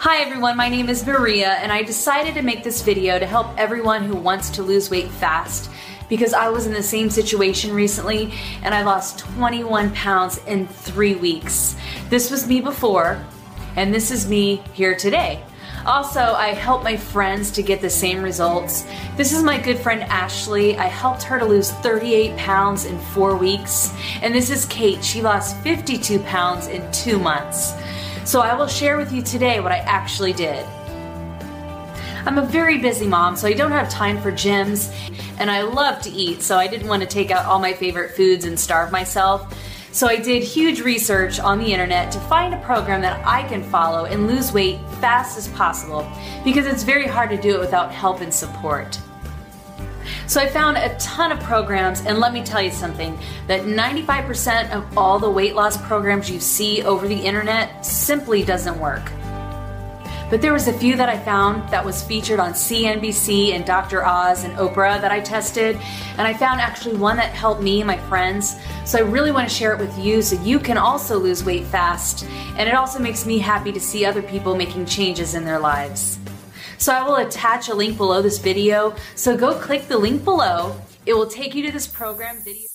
Hi everyone, my name is Maria and I decided to make this video to help everyone who wants to lose weight fast because I was in the same situation recently and I lost 21 pounds in 3 weeks. This was me before and this is me here today. Also, I help my friends to get the same results. This is my good friend Ashley. I helped her to lose 38 pounds in 4 weeks. And this is Kate. She lost 52 pounds in 2 months. So I will share with you today what I actually did. I'm a very busy mom, so I don't have time for gyms, and I love to eat, so I didn't want to take out all my favorite foods and starve myself. So I did huge research on the internet to find a program that I can follow and lose weight fast as possible, because it's very hard to do it without help and support. So I found a ton of programs, and let me tell you something, that 95% of all the weight loss programs you see over the internet simply doesn't work. But there was a few that I found that was featured on CNBC and Dr. Oz and Oprah that I tested, and I found actually one that helped me and my friends. So I really want to share it with you so you can also lose weight fast, and it also makes me happy to see other people making changes in their lives. So I will attach a link below this video, so go click the link below. It will take you to this program video.